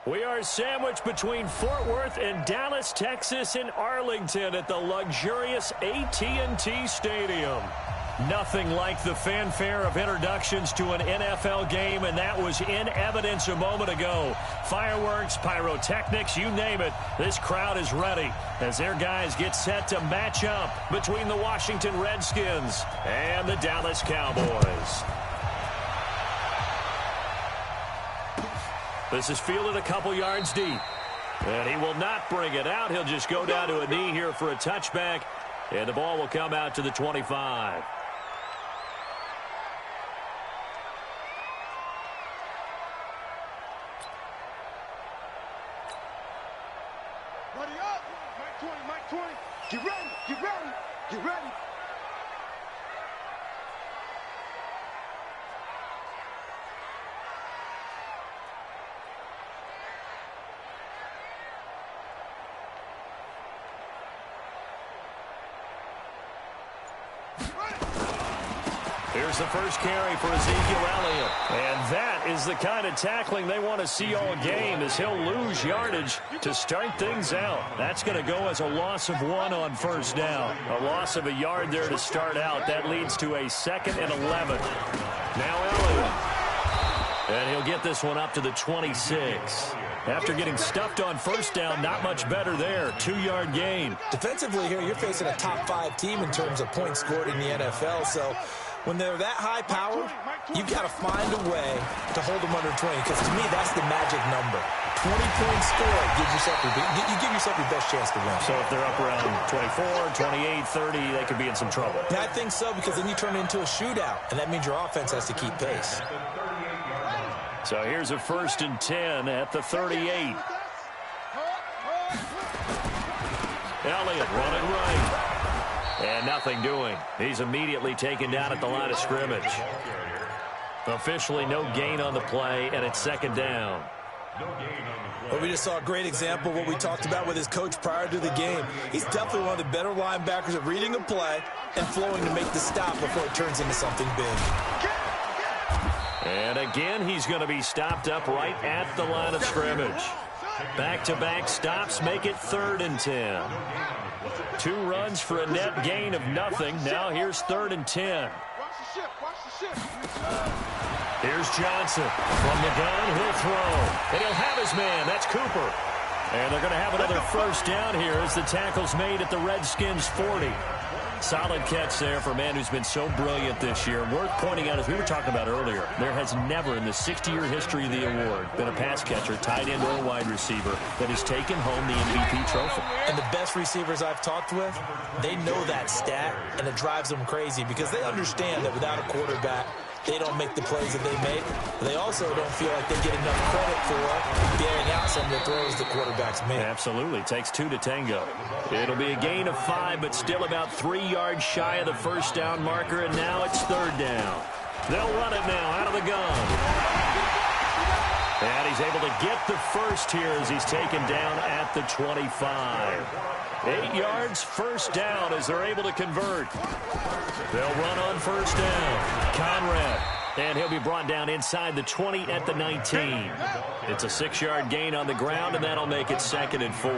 We are sandwiched between Fort Worth and Dallas, Texas in Arlington at the luxurious AT&T Stadium. Nothing like the fanfare of introductions to an NFL game, and that was in evidence a moment ago. Fireworks, pyrotechnics, you name it. This crowd is ready as their guys get set to match up between the Washington Redskins and the Dallas Cowboys. This is fielded a couple yards deep. And he will not bring it out. He'll just go down to a knee here for a touchback. And the ball will come out to the 25. Buddy up. Mike 20. Get ready. Get ready. Get ready. Here's the first carry for Ezekiel Elliott. And that is the kind of tackling they want to see all game, as he'll lose yardage to start things out. That's going to go as a loss of 1 on first down. A loss of a yard there to start out. That leads to a 2nd and 11. Now Elliott. And he'll get this one up to the 26. After getting stuffed on first down, not much better there. 2-yard gain. Defensively here, you're facing a top 5 team in terms of points scored in the NFL. So when they're that high-powered, you've got to find a way to hold them under 20, because to me, that's the magic number. 20 points scored, you give yourself your best chance to win. So if they're up around 24, 28, 30, they could be in some trouble. Yeah, I think so, because then you turn it into a shootout, and that means your offense has to keep pace. So here's a 1st and 10 at the 38. Elliott running right. And nothing doing. He's immediately taken down at the line of scrimmage. Officially no gain on the play, and it's 2nd down. Well, we just saw a great example of what we talked about with his coach prior to the game. He's definitely one of the better linebackers at reading a play and flowing to make the stop before it turns into something big. And again, he's going to be stopped up right at the line of scrimmage. Back-to-back stops make it 3rd and 10. 2 runs for a net gain of nothing. Now here's 3rd and 10. Here's Johnson. From the gun, he'll throw. And he'll have his man. That's Cooper. And they're going to have another first down here as the tackle's made at the Redskins' 40. Solid catch there for a man who's been so brilliant this year. Worth pointing out, as we were talking about earlier, there has never in the 60-year history of the award been a pass catcher, tight end, or a wide receiver that has taken home the MVP trophy. And the best receivers I've talked with, they know that stat, and it drives them crazy because they understand that without a quarterback, they don't make the plays that they make. They also don't feel like they get enough credit for bearing out some of the throws the quarterbacks make. Absolutely. Takes 2 to tango. It'll be a gain of 5, but still about 3 yards shy of the first down marker, and now it's 3rd down. They'll run it now out of the gun. And he's able to get the first here as he's taken down at the 25. 8 yards, first down as they're able to convert. They'll run on first down. Conrad. And he'll be brought down inside the 20 at the 19. It's a 6-yard gain on the ground, and that'll make it 2nd and 4.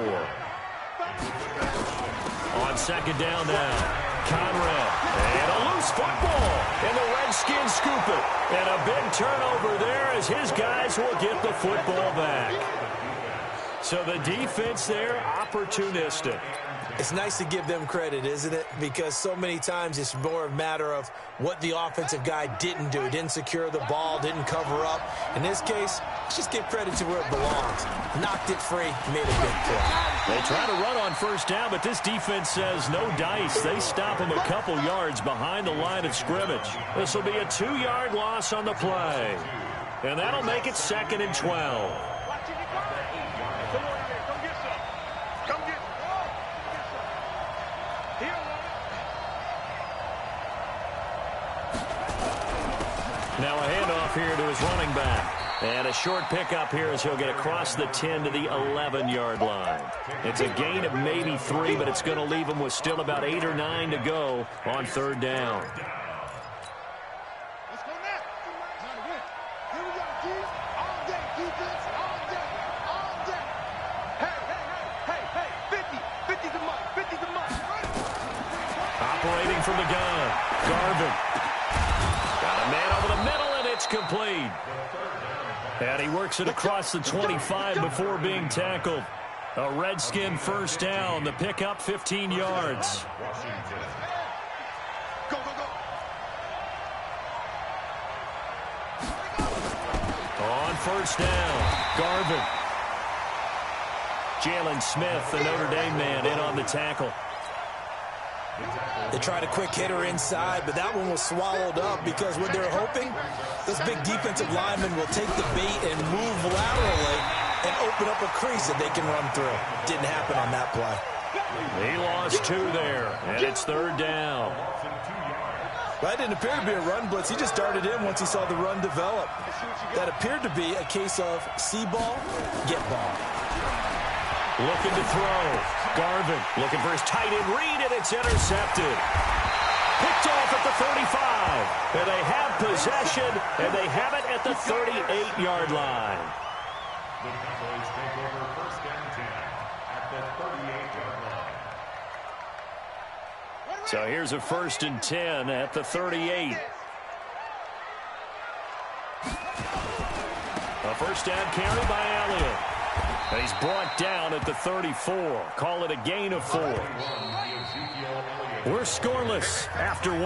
On 2nd down now. Conrad. And a loose football. And the Redskins scoop it. And a big turnover there as his guys will get the football back. So the defense there, opportunistic. It's nice to give them credit, isn't it? Because so many times it's more a matter of what the offensive guy didn't do. Didn't secure the ball, didn't cover up. In this case, let's just give credit to where it belongs. Knocked it free, made a big play. They try to run on first down, but this defense says no dice. They stop him a couple yards behind the line of scrimmage. This will be a 2-yard loss on the play. And that'll make it 2nd and 12. Now a handoff here to his running back. And a short pickup here as he'll get across the 10 to the 11-yard line. It's a gain of maybe 3, but it's going to leave him with still about 8 or 9 to go on 3rd down. Let's go now. Here we go, D. All day, defense, all day. Throwing from the gun. Garvin. Got a man over the middle, and it's complete. And he works it across the 25 before being tackled. A Redskin first down. The pickup 15 yards. Go, go, go. On first down, Garvin. Jalen Smith, the Notre Dame man, in on the tackle. They tried a quick hitter inside, but that one was swallowed up because what they're hoping, this big defensive lineman will take the bait and move laterally and open up a crease that they can run through. Didn't happen on that play. He lost 2 there, and it's third down. That didn't appear to be a run blitz. He just darted in once he saw the run develop. That appeared to be a case of see ball, get ball. Looking to throw. Garvin looking for his tight end read, and it's intercepted. Picked off at the 35. And they have possession, and they have it at the 38-yard line. The Cowboys take over first and 10 at the 38-yard line. So here's a first and 10 at the 38. A first down carry by Elliott. And he's brought down at the 34. Call it a gain of 4. We're scoreless after 1.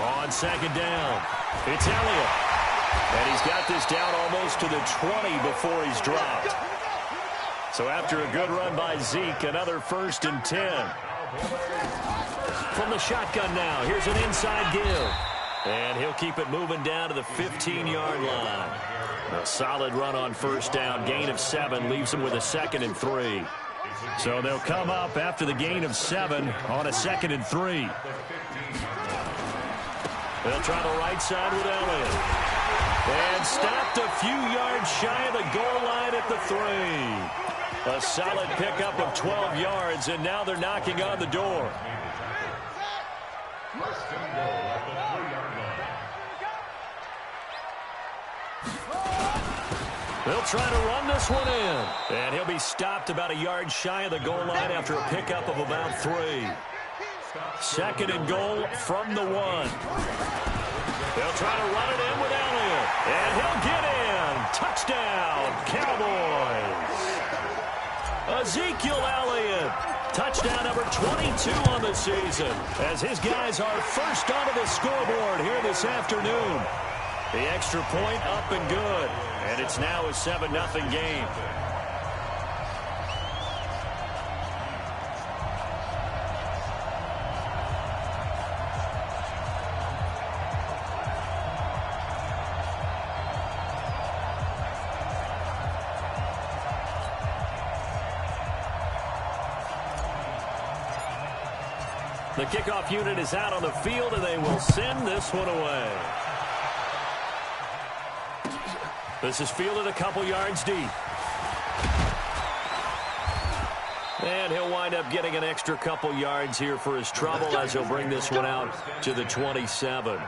On second down, it's Elliott. And he's got this down almost to the 20 before he's dropped. So after a good run by Zeke, another first and 10. From the shotgun now, here's an inside give. And he'll keep it moving down to the 15-yard line. A solid run on first down. Gain of 7 leaves him with a 2nd and 3. So they'll come up after the gain of 7 on a 2nd and 3. They'll try the right side with Elliott. And stopped a few yards shy of the goal line at the 3. A solid pickup of 12 yards, and now they're knocking on the door. First and goal at the 3-yard line. They'll try to run this one in. And he'll be stopped about a yard shy of the goal line after a pickup of about 3. 2nd and goal from the 1. They'll try to run it in with Elliott. And he'll get in. Touchdown, Cowboys. Ezekiel Elliott. Touchdown number 22 on the season, as his guys are first onto the scoreboard here this afternoon. The extra point up and good, and it's now a 7-0 game. The kickoff unit is out on the field, and they will send this one away. This is fielded a couple yards deep. And he'll wind up getting an extra couple yards here for his trouble as he'll bring this one out to the 27.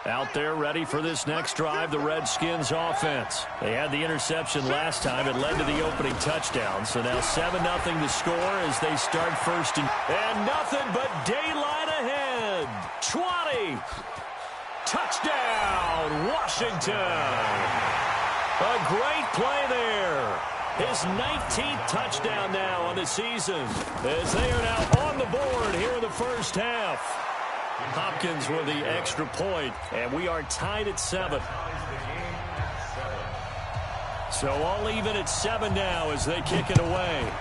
Out there ready for this next drive, the Redskins offense. They had the interception last time. It led to the opening touchdown. So now 7-0 to score as they start first. And nothing but daylight ahead. 20. Touchdown, Washington. A great play there. His 19th touchdown now on the season as they are now on the board here in the first half. Hopkins with the extra point, and we are tied at 7. So all even at 7 now as they kick it away.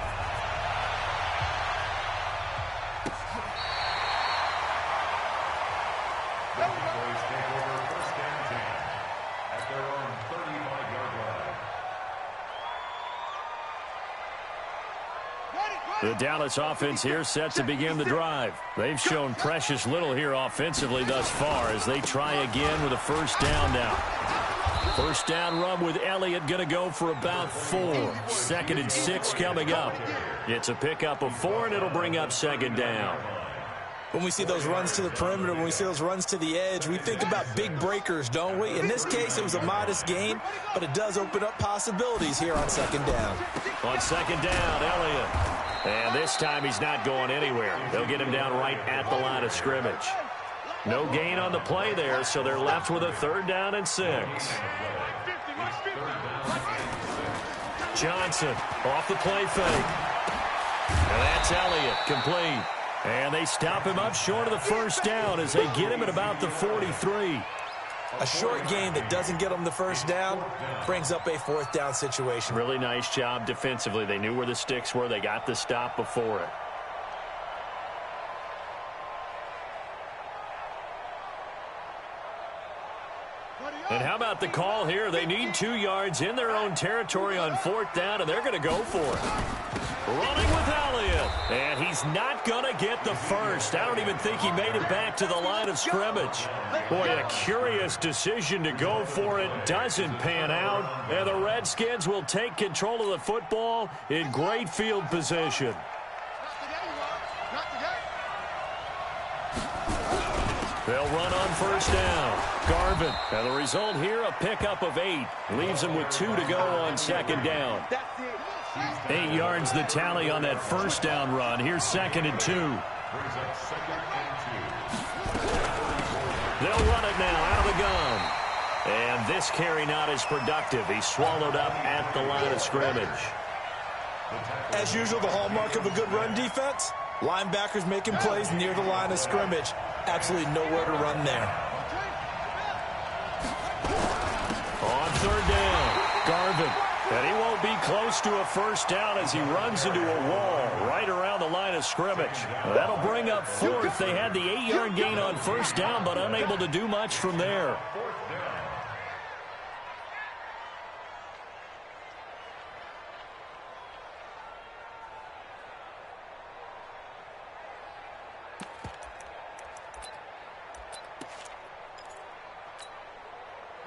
The Dallas offense here set to begin the drive. They've shown precious little here offensively thus far as they try again with a first down now. First down run with Elliott going to go for about 4. 2nd and 6 coming up. It's a pickup of 4, and it'll bring up 2nd down. When we see those runs to the perimeter, when we see those runs to the edge, we think about big breakers, don't we? In this case, it was a modest gain, but it does open up possibilities here on second down. On second down, Elliott. And this time he's not going anywhere. They'll get him down right at the line of scrimmage. No gain on the play there, so they're left with a 3rd down and 6. Johnson off the play fake. And that's Elliott, complete. And they stop him up short of the 1st down as they get him at about the 43. A short gain that doesn't get them the 1st down brings up a 4th down situation. Really nice job defensively. They knew where the sticks were. They got the stop before it. And how about the call here? They need 2 yards in their own territory on 4th down, and they're going to go for it. Running with Elliott, and he's not going to get the 1st. I don't even think he made it back to the line of scrimmage. Boy, a curious decision to go for it. Doesn't pan out, and the Redskins will take control of the football in great field position. They'll run on 1st down. Garvin. And the result here, a pickup of 8. Leaves them with 2 to go on 2nd down. 8 yards the tally on that 1st down run. Here's 2nd and 2. They'll run it now out of the gun. And this carry not as productive. He's swallowed up at the line of scrimmage. As usual, the hallmark of a good run defense, linebackers making plays near the line of scrimmage. Absolutely nowhere to run there. On 3rd down, Garvin. And he won't be close to a 1st down as he runs into a wall right around the line of scrimmage. That'll bring up 4th. They had the 8-yard gain on 1st down, but unable to do much from there.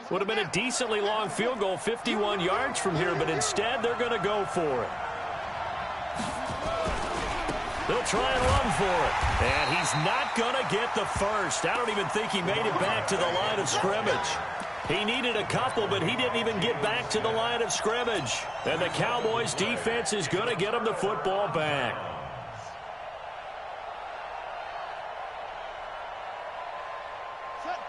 Would have been a decently long field goal, 51 yards from here, but instead they're going to go for it. They'll try and run for it. And he's not going to get the 1st. I don't even think he made it back to the line of scrimmage. He needed a couple, but he didn't even get back to the line of scrimmage. And the Cowboys defense is going to get him the football back.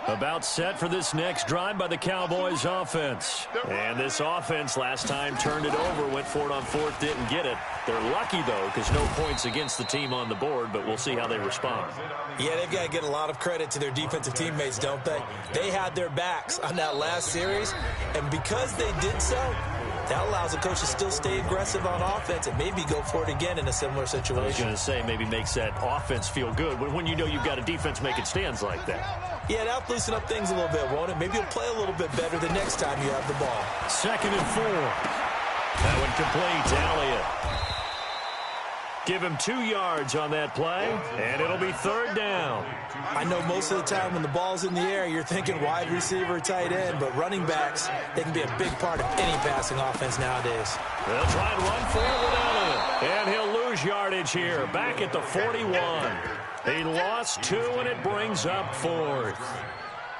About set for this next drive by the Cowboys offense. And this offense last time turned it over, went for it on 4th, didn't get it. They're lucky, though, because no points against the team on the board, but we'll see how they respond. Yeah, they've got to get a lot of credit to their defensive teammates, don't they? They had their backs on that last series, and because they did so, that allows the coach to still stay aggressive on offense and maybe go for it again in a similar situation. I was going to say maybe makes that offense feel good when you know you've got a defense making stands like that. Yeah, that'll loosen up things a little bit, won't it? Maybe you'll play a little bit better the next time you have the ball. 2nd and 4. That one complete to Elliott. Give him 2 yards on that play, and it'll be 3rd down. I know most of the time when the ball's in the air, you're thinking wide receiver, tight end, but running backs, they can be a big part of any passing offense nowadays. They'll try and run for it with Elliott, and he'll lose yardage here, back at the 41. He lost 2, and it brings up 4th.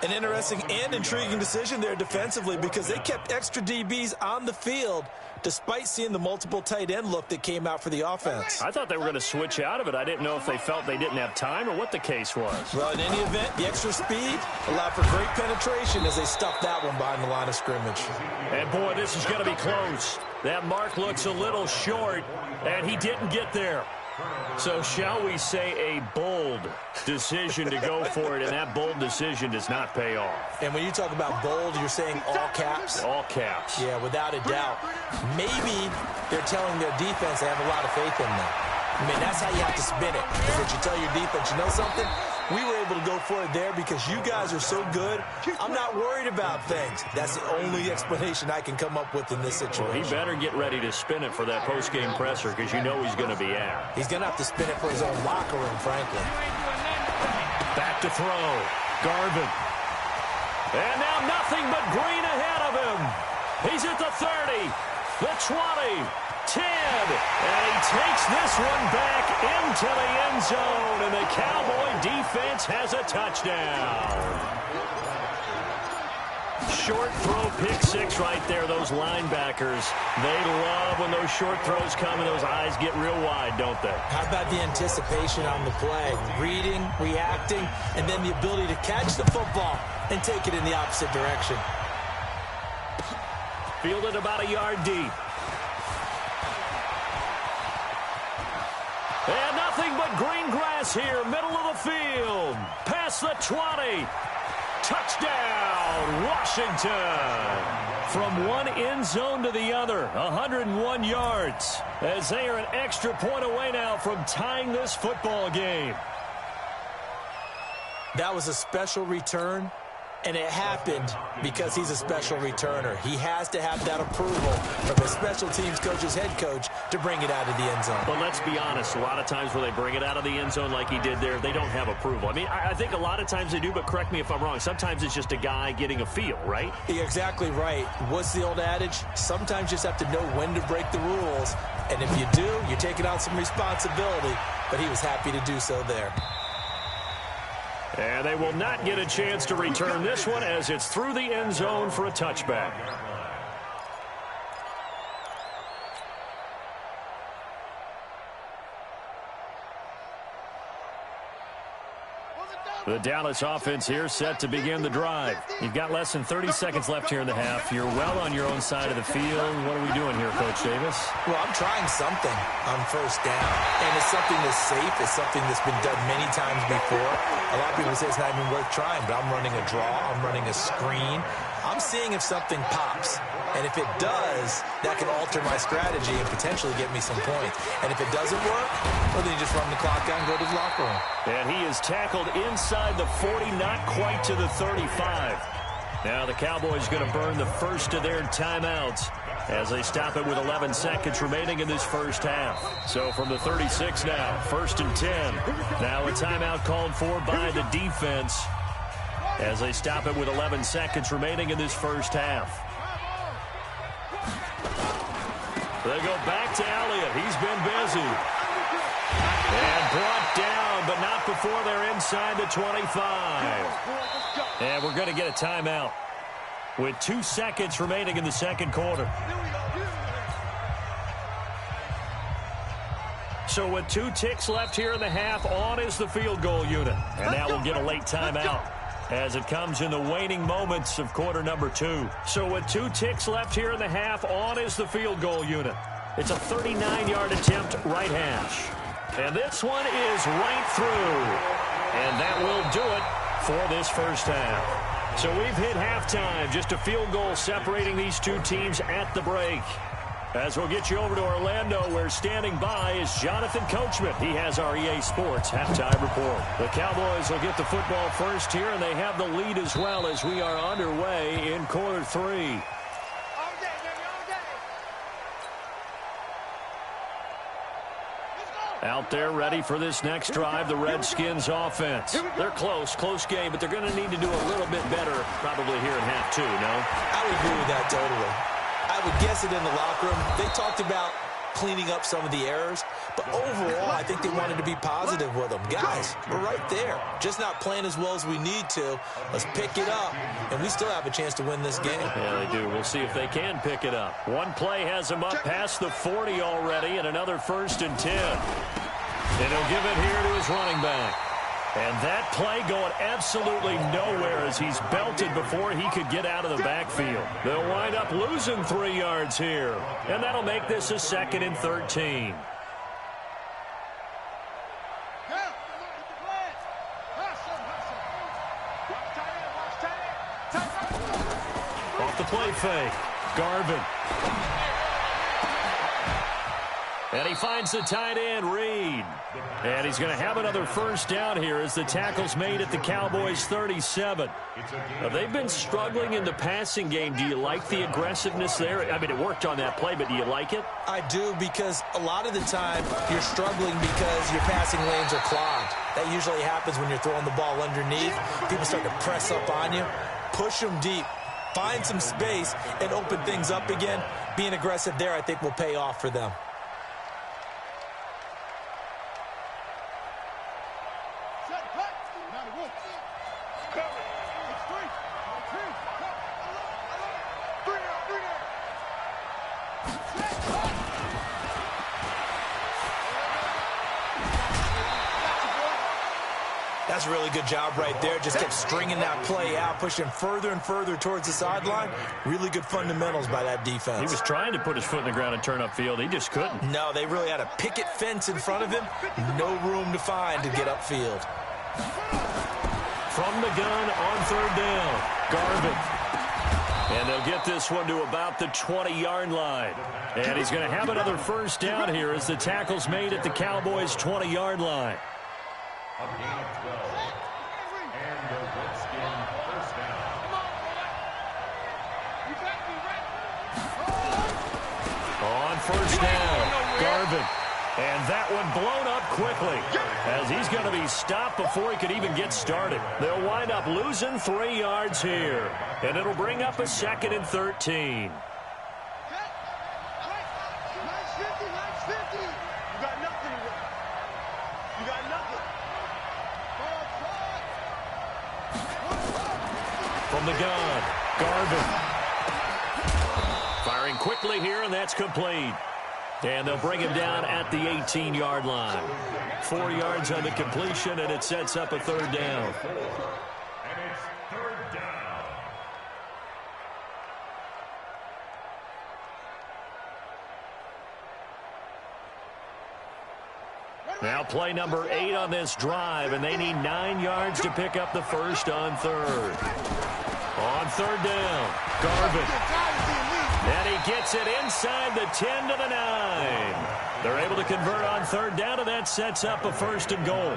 An interesting and intriguing decision there defensively because they kept extra DBs on the field despite seeing the multiple tight end look that came out for the offense. I thought they were going to switch out of it. I didn't know if they felt they didn't have time or what the case was. Well, in any event, the extra speed allowed for great penetration as they stuffed that one behind the line of scrimmage. And, boy, this is going to be close. That mark looks a little short, and he didn't get there. So shall we say a bold decision to go for it, and that bold decision does not pay off. And when you talk about bold, you're saying all caps? All caps. Yeah, without a doubt. Maybe they're telling their defense they have a lot of faith in them. I mean, that's how you have to spin it. Is that you tell your defense, you know something? We were able to go for it there because you guys are so good. I'm not worried about things. That's the only explanation I can come up with in this situation. Well, he better get ready to spin it for that post-game presser because you know he's going to be out. He's going to have to spin it for his own locker room, frankly. Back to throw. Garvin. And now nothing but green ahead of him. He's at the 30. the 20, 10, and he takes this one back into the end zone, and the Cowboy defense has a touchdown. Short throw, pick six right there. Those linebackers, they love when those short throws come and those eyes get real wide, don't they? How about the anticipation on the play? Reading, reacting, and then the ability to catch the football and take it in the opposite direction. Fielded about a yard deep. And nothing but green grass here, middle of the field. Past the 20. Touchdown, Washington. From one end zone to the other, 101 yards. As they are an extra point away now from tying this football game. That was a special return, and it happened because he's a special returner. He has to have that approval from his special teams coach's head coach to bring it out of the end zone. But let's be honest, a lot of times when they bring it out of the end zone like he did there, they don't have approval. I mean, I think a lot of times they do, but correct me if I'm wrong. Sometimes it's just a guy getting a feel, right? You're exactly right. What's the old adage? Sometimes you just have to know when to break the rules. And if you do, you're taking on some responsibility. But he was happy to do so there. And they will not get a chance to return this one as it's through the end zone for a touchback. The Dallas offense here set to begin the drive. You've got less than 30 seconds left here in the half. You're well on your own side of the field. What are we doing here, Coach Davis? Well, I'm trying something on first down. And it's something that's safe. It's something that's been done many times before. A lot of people say it's not even worth trying, but I'm running a draw. I'm running a screen. I'm seeing if something pops. And if it does, that can alter my strategy and potentially get me some points. And if it doesn't work, well, then you just run the clock out and go to the locker room. And he is tackled inside the 40, not quite to the 35. Now the Cowboys going to burn the first of their timeouts as they stop it with 11 seconds remaining in this first half. So from the 36 now, 1st and 10. Now a timeout called for by the defense as they stop it with 11 seconds remaining in this first half. They go back to Elliott. He's been busy. And brought down, but not before they're inside the 25. And we're going to get a timeout with 2 seconds remaining in the second quarter. So with 2 ticks left here in the half, on is the field goal unit. And now we'll get a late timeout as it comes in the waning moments of quarter number 2. So with 2 ticks left here in the half, on is the field goal unit. It's a 39-yard attempt, right hash. And this one is right through. And that will do it for this first half. So we've hit halftime, just a field goal separating these two teams at the break. As we'll get you over to Orlando, where standing by is Jonathan Coachman. He has our EA Sports halftime report. The Cowboys will get the football first here, and they have the lead as well as we are underway in quarter 3. Out there ready for this next drive, the Redskins offense. They're close game, but they're going to need to do a little bit better probably here in half 2, no? I would agree with that totally. I would guess it in the locker room. They talked about cleaning up some of the errors, but overall, I think they wanted to be positive with them. Guys, we're right there. Just not playing as well as we need to. Let's pick it up, and we still have a chance to win this game. Yeah, they do. We'll see if they can pick it up. One play has them up past the 40 already, and another 1st and 10. And he'll give it here to his running back. And that play going absolutely nowhere as he's belted before he could get out of the backfield. They'll wind up losing 3 yards here. And that'll make this a 2nd and 13. Off the play fake. Garvin. And he finds the tight end, Reed. And he's going to have another first down here as the tackle's made at the Cowboys' 37. They've been struggling in the passing game. Do you like the aggressiveness there? I mean, it worked on that play, but do you like it? I do, because a lot of the time you're struggling because your passing lanes are clogged. That usually happens when you're throwing the ball underneath. People start to press up on you. Push them deep. find some space and open things up again. Being aggressive there, I think, will pay off for them. That's a really good job right there. Just kept stringing that play out, pushing further and further towards the sideline. Really good fundamentals by that defense. He was trying to put his foot in the ground and turn upfield. He just couldn't. No, they really had a picket fence in front of him. No room to find to get upfield. From the gun on third down, Garvin. And they'll get this one to about the 20-yard line. And he's going to have another first down here as the tackle's made at the Cowboys' 20-yard line. A gain of 12. And the Redskin first down. On first down, Garvin. And that one blown up quickly as he's going to be stopped before he could even get started. They'll wind up losing 3 yards here. And it'll bring up a 2nd and 13. From the gun, Garvin. Firing quickly here, and that's complete. And they'll bring him down at the 18-yard line. 4 yards on the completion, and it sets up a third down. And it's third down. Now play number 8 on this drive, and they need 9 yards to pick up the first on third. On third down, Garvin. And he gets it inside the 10 to the 9. They're able to convert on third down, and that sets up a 1st and goal.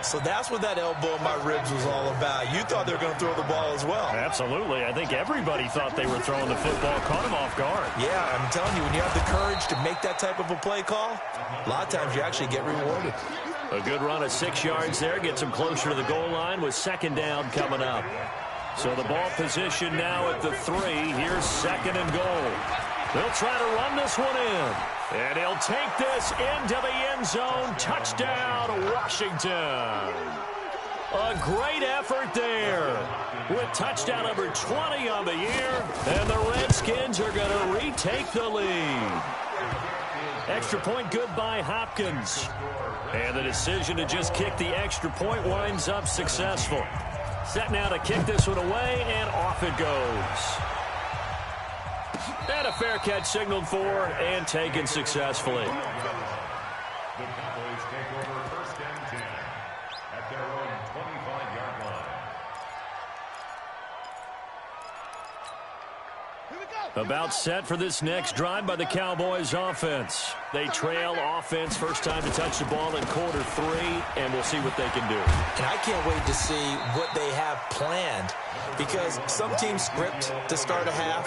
So that's what that elbow in my ribs was all about. You thought they were going to throw the ball as well. Absolutely. I think everybody thought they were throwing the football, caught him off guard. Yeah, I'm telling you, when you have the courage to make that type of a play call, a lot of times you actually get rewarded. A good run of 6 yards there gets him closer to the goal line with 2nd down coming up. So the ball position now at the 3. Here's 2nd and goal. They'll try to run this one in. And he'll take this into the end zone. Touchdown, Washington. A great effort there with touchdown number 20 on the year. And the Redskins are going to retake the lead. Extra point good by Hopkins. And the decision to just kick the extra point winds up successful. Set now to kick this one away, and off it goes. And a fair catch signaled for and taken successfully. The Cowboys take over 1st and 10 at their own 25-yard line. About set for this next drive by the Cowboys offense. They trail offense, first time to touch the ball in quarter 3, and we'll see what they can do. And I can't wait to see what they have planned, because some teams script to start a half.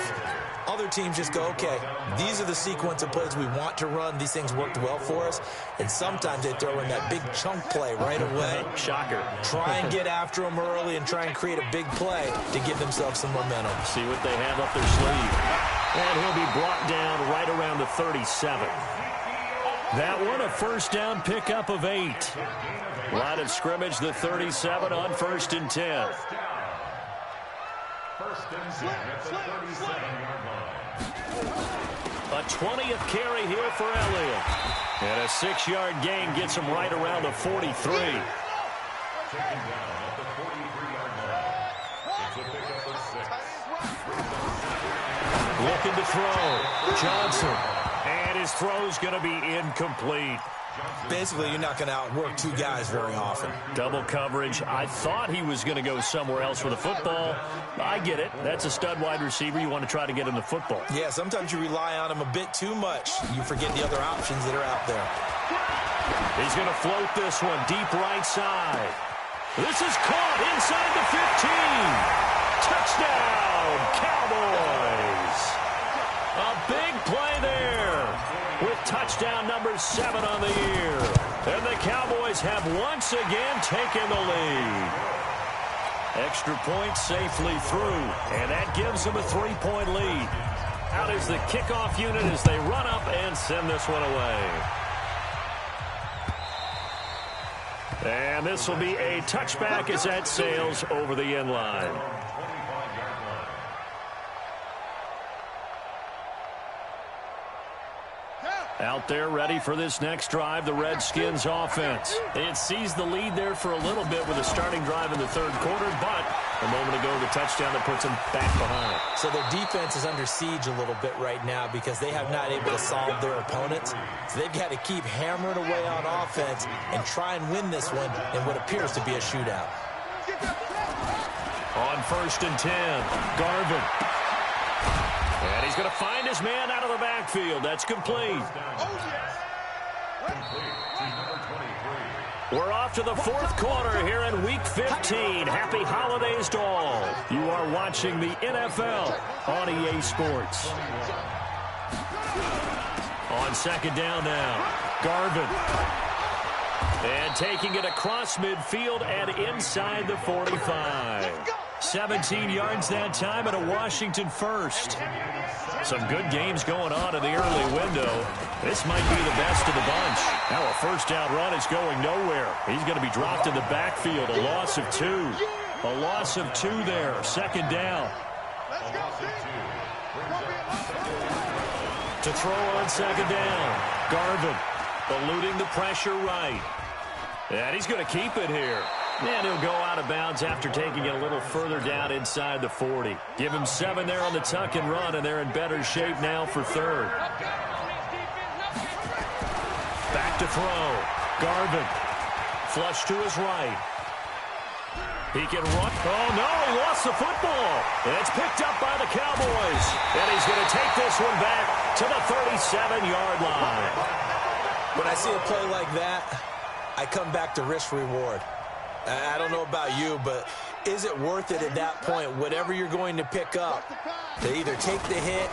Other teams just go, okay, these are the sequence of plays we want to run. These things worked well for us. And sometimes they throw in that big chunk play right away. Shocker. Try and get after them early and try and create a big play to give themselves some momentum. See what they have up their sleeve. And he'll be brought down right around the 37. That one, a first down pickup of 8. Line of scrimmage, the 37 on 1st and 10. First and 10 at the 37-yard line. A 20th carry here for Elliott. And a 6-yard gain gets him right around the 43. Taken down at the 43-yard line. It's a pickup of 6. Looking to throw. Johnson. And his throw's going to be incomplete. Basically, you're not going to outwork 2 guys very often. Double coverage. I thought he was going to go somewhere else with the football. I get it. That's a stud wide receiver. You want to try to get him the football. Yeah, sometimes you rely on him a bit too much. You forget the other options that are out there. He's going to float this one deep right side. This is caught inside the 15. Touchdown, Cowboys. A big play there with touchdown number 7 on the year. And the Cowboys have once again taken the lead. Extra point safely through, and that gives them a 3-point lead. Out is the kickoff unit as they run up and send this one away. And this will be a touchback as that sails over the end line. Out there ready for this next drive, the Redskins offense. It seized the lead there for a little bit with a starting drive in the third quarter, but a moment ago the touchdown that puts them back behind. So their defense is under siege a little bit right now because they have not able to solve their opponents. So they've got to keep hammering away on offense and try and win this one in what appears to be a shootout. On 1st and 10, Garvin. And he's going to find his man out of the backfield. That's complete. We're off to the fourth quarter here in Week 15. Happy holidays to all. You are watching the NFL on EA Sports. On 2nd down now, Garvin. And taking it across midfield and inside the 45. 17 yards that time and a Washington first. Some good games going on in the early window. This might be the best of the bunch. Now a first down run is going nowhere. He's going to be dropped in the backfield. A loss of 2. A loss of 2 there. 2nd down. To throw on 2nd down. Garvin eluding the pressure right. And he's going to keep it here. And he'll go out of bounds after taking it a little further down inside the 40. Give him 7 there on the tuck and run, and they're in better shape now for 3rd. Back to throw. Garvin. Flush to his right. He can run. Oh, no, he lost the football. And it's picked up by the Cowboys. And he's going to take this one back to the 37-yard line. When I see a play like that, I come back to risk-reward. I don't know about you, but is it worth it at that point, whatever you're going to pick up, to either take the hit,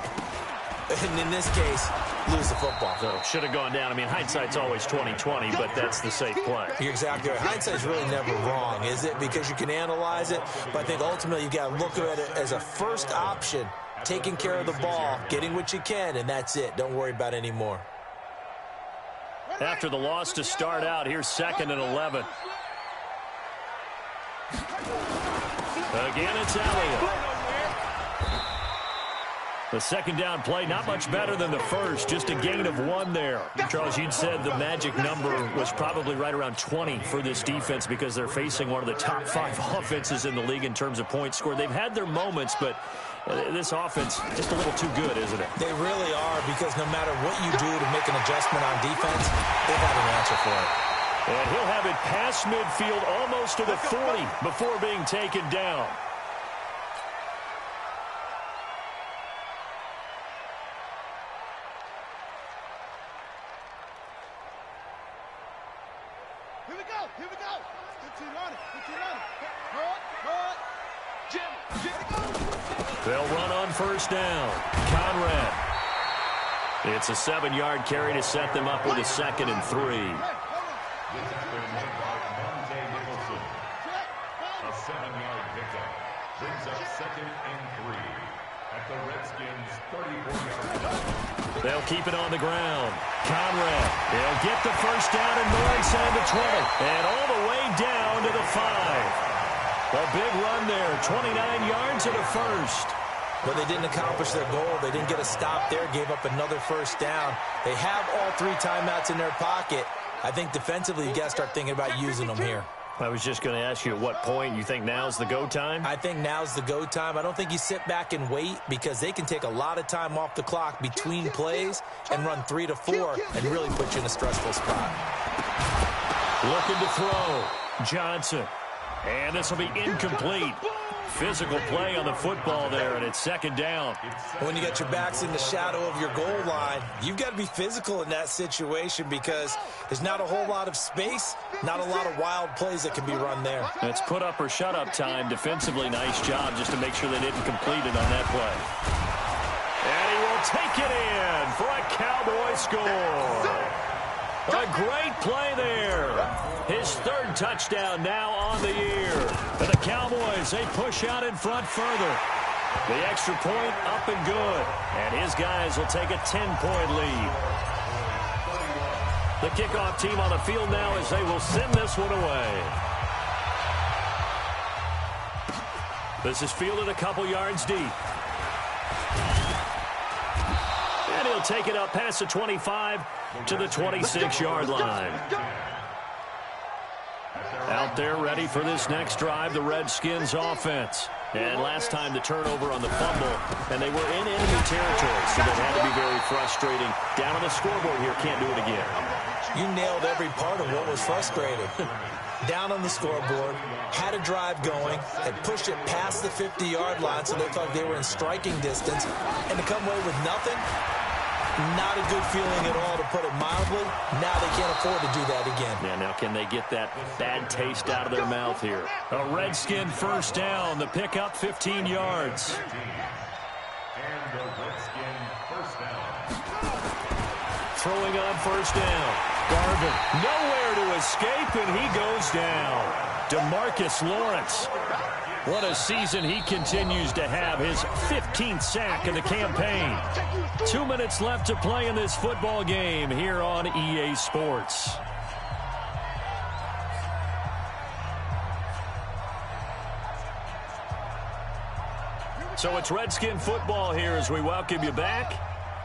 and in this case, lose the football? So should have gone down. I mean, hindsight's always 20/20, but that's the safe play. You're exactly right. Hindsight's really never wrong, is it? Because you can analyze it, but I think ultimately you got to look at it as a first option, taking care of the ball, getting what you can, and that's it. Don't worry about any more. After the loss to start out, here's 2nd and 11. Again, it's Elliott. The 2nd down play, not much better than the first, just a gain of 1 there. Charles, you'd said the magic number was probably right around 20 for this defense because they're facing one of the top 5 offenses in the league in terms of points scored. They've had their moments, but this offense just a little too good, isn't it? They really are, because no matter what you do to make an adjustment on defense, they've had an answer for it. And he'll have it past midfield almost to the 40 before being taken down. Here we go. 15 on it. They'll run on 1st down. Conrad. It's a 7-yard carry to set them up with a 2nd and 3. This has been made by Monte Nicholson. A 7-yard pickup brings up 2nd and 3 at the Redskins' 34-yard line. They'll keep it on the ground. Conrad. They'll get the first down and more inside the 20. And all the way down to the 5. A big run there. 29 yards and a first. But they didn't accomplish their goal. They didn't get a stop there. Gave up another first down. They have all 3 timeouts in their pocket. I think defensively, you got to start thinking about using them here. I was just going to ask you at what point you think now's the go time? I think now's the go time. I don't think you sit back and wait, because they can take a lot of time off the clock between plays and run 3 to 4 and really put you in a stressful spot. Looking to throw. Johnson. And this will be incomplete. Physical play on the football there, and it's 2nd down. When you got your backs in the shadow of your goal line, you've got to be physical in that situation, because there's not a whole lot of space, not a lot of wild plays that can be run there. It's put up or shut up time. Defensively, nice job just to make sure they didn't complete it on that play. And he will take it in for a Cowboy score. A great play there. His third touchdown now on the year. And the Cowboys, they push out in front further. The extra point up and good. And his guys will take a 10-point lead. The kickoff team on the field now as they will send this one away. This is fielded a couple yards deep. And he'll take it up past the 25 to the 26-yard line. Out there ready for this next drive, the Redskins offense. And last time the turnover on the fumble, and they were in enemy territory, so that had to be very frustrating. Down on the scoreboard here, can't do it again. You nailed every part of what was frustrating. Down on the scoreboard, had a drive going, had pushed it past the 50-yard line so they thought they were in striking distance, and to come away with nothing, not a good feeling at all, to put it mildly. Now they can't afford to do that again. Yeah, now can they get that bad taste out of their mouth here? A Redskin first down, the pickup 15 yards. And the Redskin first down. Throwing on first down. Garvin, nowhere to escape, and he goes down. DeMarcus Lawrence. What a season he continues to have, his 15th sack in the campaign. 2 minutes left to play in this football game here on EA Sports. So it's Redskin football here as we welcome you back.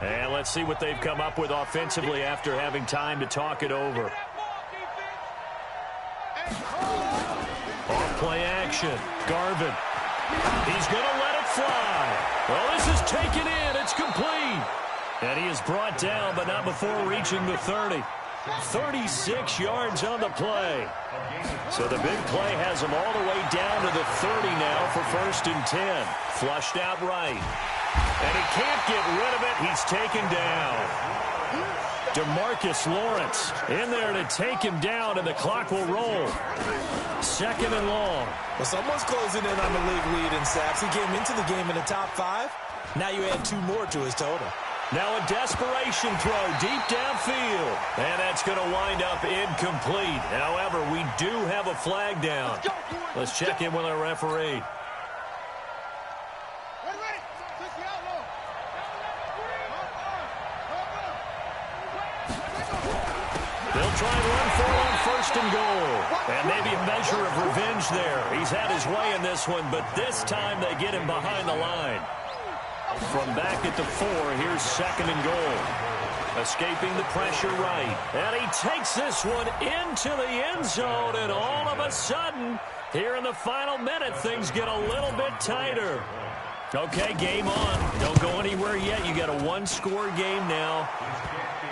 And let's see what they've come up with offensively after having time to talk it over. Off-play action. Garvin. He's going to let it fly. Well, this is taken in. It's complete. And he is brought down, but not before reaching the 30. 36 yards on the play. So the big play has him all the way down to the 30 now for 1st and 10. Flushed out right. And he can't get rid of it. He's taken down. DeMarcus Lawrence in there to take him down, and the clock will roll. 2nd and long. Well, someone's closing in on the league lead in sacks. He came into the game in the top 5. Now you add 2 more to his total. Now a desperation throw deep downfield. And that's going to wind up incomplete. However, we do have a flag down. Let's check in with our referee. They'll try and run for on 1st and goal. And maybe a measure of revenge there. He's had his way in this one, but this time they get him behind the line. From back at the 4, here's 2nd and goal. Escaping the pressure right. And he takes this one into the end zone, and all of a sudden, here in the final minute, things get a little bit tighter. Okay, game on. Don't go anywhere yet. You got a 1-score game now.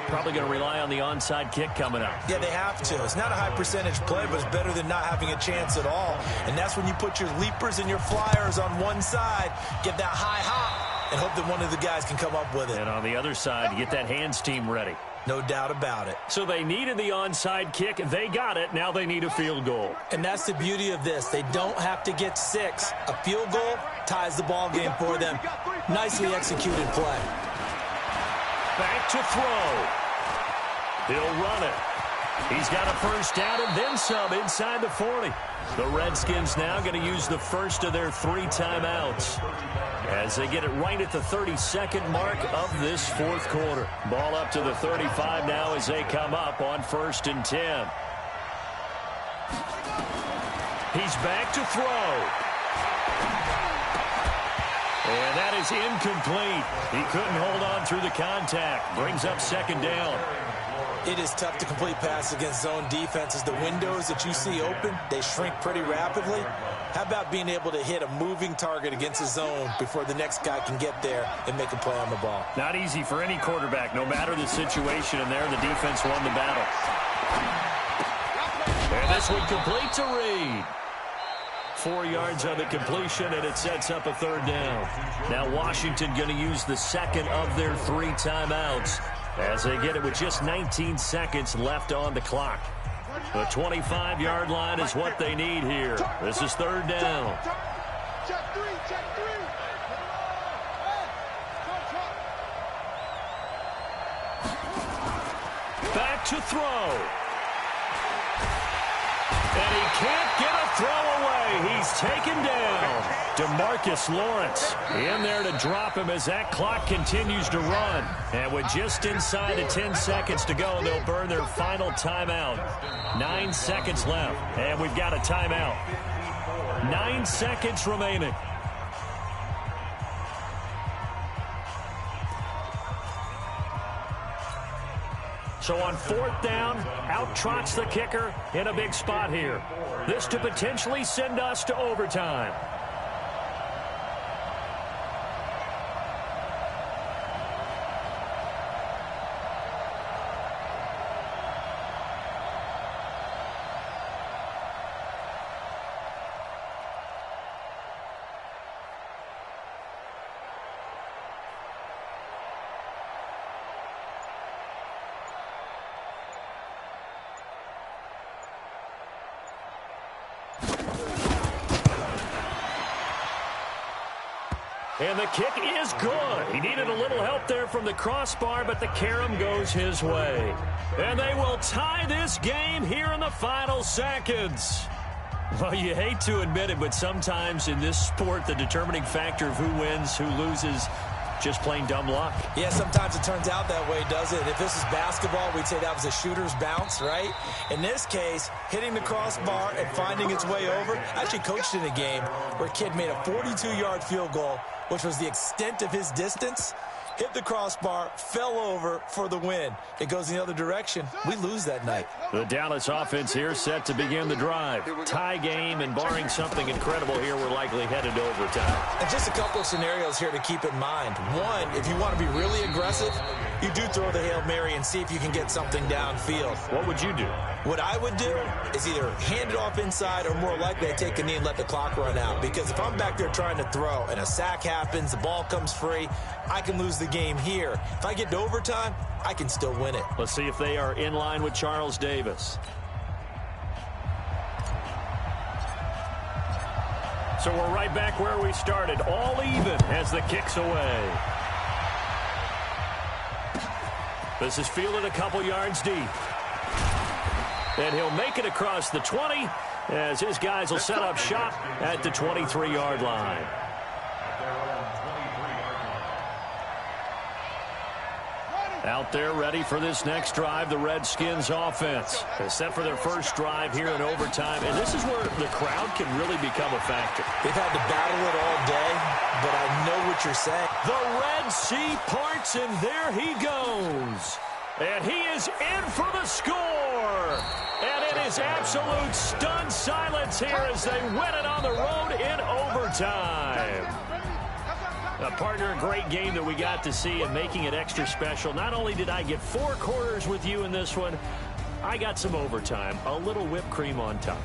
Probably going to rely on the onside kick coming up. Yeah, they have to. It's not a high percentage play, but it's better than not having a chance at all. And that's when you put your leapers and your flyers on one side, get that high hop, and hope that one of the guys can come up with it. And on the other side, get that hands team ready. No doubt about it. So they needed the onside kick. They got it. Now they need a field goal. And that's the beauty of this. They don't have to get 6. A field goal ties the ball game for them. Nicely executed play. Back to throw. He'll run it. He's got a first down and then some inside the 40. The Redskins now going to use the first of their 3 timeouts as they get it right at the 32nd mark of this 4th quarter. Ball up to the 35 now as they come up on 1st and 10. He's back to throw. And that is incomplete. He couldn't hold on through the contact. Brings up 2nd down. It is tough to complete pass against zone defenses. The windows that you see open, they shrink pretty rapidly. How about being able to hit a moving target against a zone before the next guy can get there and make a play on the ball? Not easy for any quarterback, no matter the situation, and there the defense won the battle. And this one complete to Reed. 4 yards on the completion, and it sets up a 3rd down. Now Washington going to use the 2nd of their 3 timeouts as they get it with just 19 seconds left on the clock. The 25-yard line is what they need here. This is 3rd down. Check 3, check 3. Back to throw. And he can't get a throw away. He's taken down. DeMarcus Lawrence in there to drop him as that clock continues to run. And with just inside of 10 seconds to go, they'll burn their final timeout. 9 seconds left. And we've got a timeout. 9 seconds remaining. So on 4th down, out trots the kicker in a big spot here. This to potentially send us to overtime. And the kick is good. He needed a little help there from the crossbar, but the carom goes his way. And they will tie this game here in the final seconds. Well, you hate to admit it, but sometimes in this sport, the determining factor of who wins, who loses, just plain dumb luck. Yeah, sometimes it turns out that way, does it? If this is basketball, we'd say that was a shooter's bounce, right? In this case, hitting the crossbar and finding its way over. I actually coached in a game where a kid made a 42-yard field goal, which was the extent of his distance, hit the crossbar, fell over for the win. It goes in the other direction. We lose that night. The Dallas offense here set to begin the drive. Tie game, and barring something incredible here, we're likely headed to overtime. And just a couple of scenarios here to keep in mind. One, if you want to be really aggressive, you do throw the Hail Mary and see if you can get something downfield. What would you do? What I would do is either hand it off inside or more likely I take a knee and let the clock run out. Because if I'm back there trying to throw and a sack happens, the ball comes free, I can lose the game here. If I get to overtime, I can still win it. Let's see if they are in line with Charles Davis. So we're right back where we started, all even as the kick's away. This is fielded a couple yards deep. And he'll make it across the 20 as his guys will set up shop at the 23-yard line. Out there ready for this next drive, the Redskins offense. They're set for their first drive here in overtime, and this is where the crowd can really become a factor. They've had to battle it all day, but I know what you're saying. The Red Sea parts, and there he goes. And he is in for the score. And it is absolute stunned silence here as they win it on the road in overtime. Partner, a great game that we got to see, and making it extra special. Not only did I get 4 quarters with you in this one, I got some overtime, a little whipped cream on top.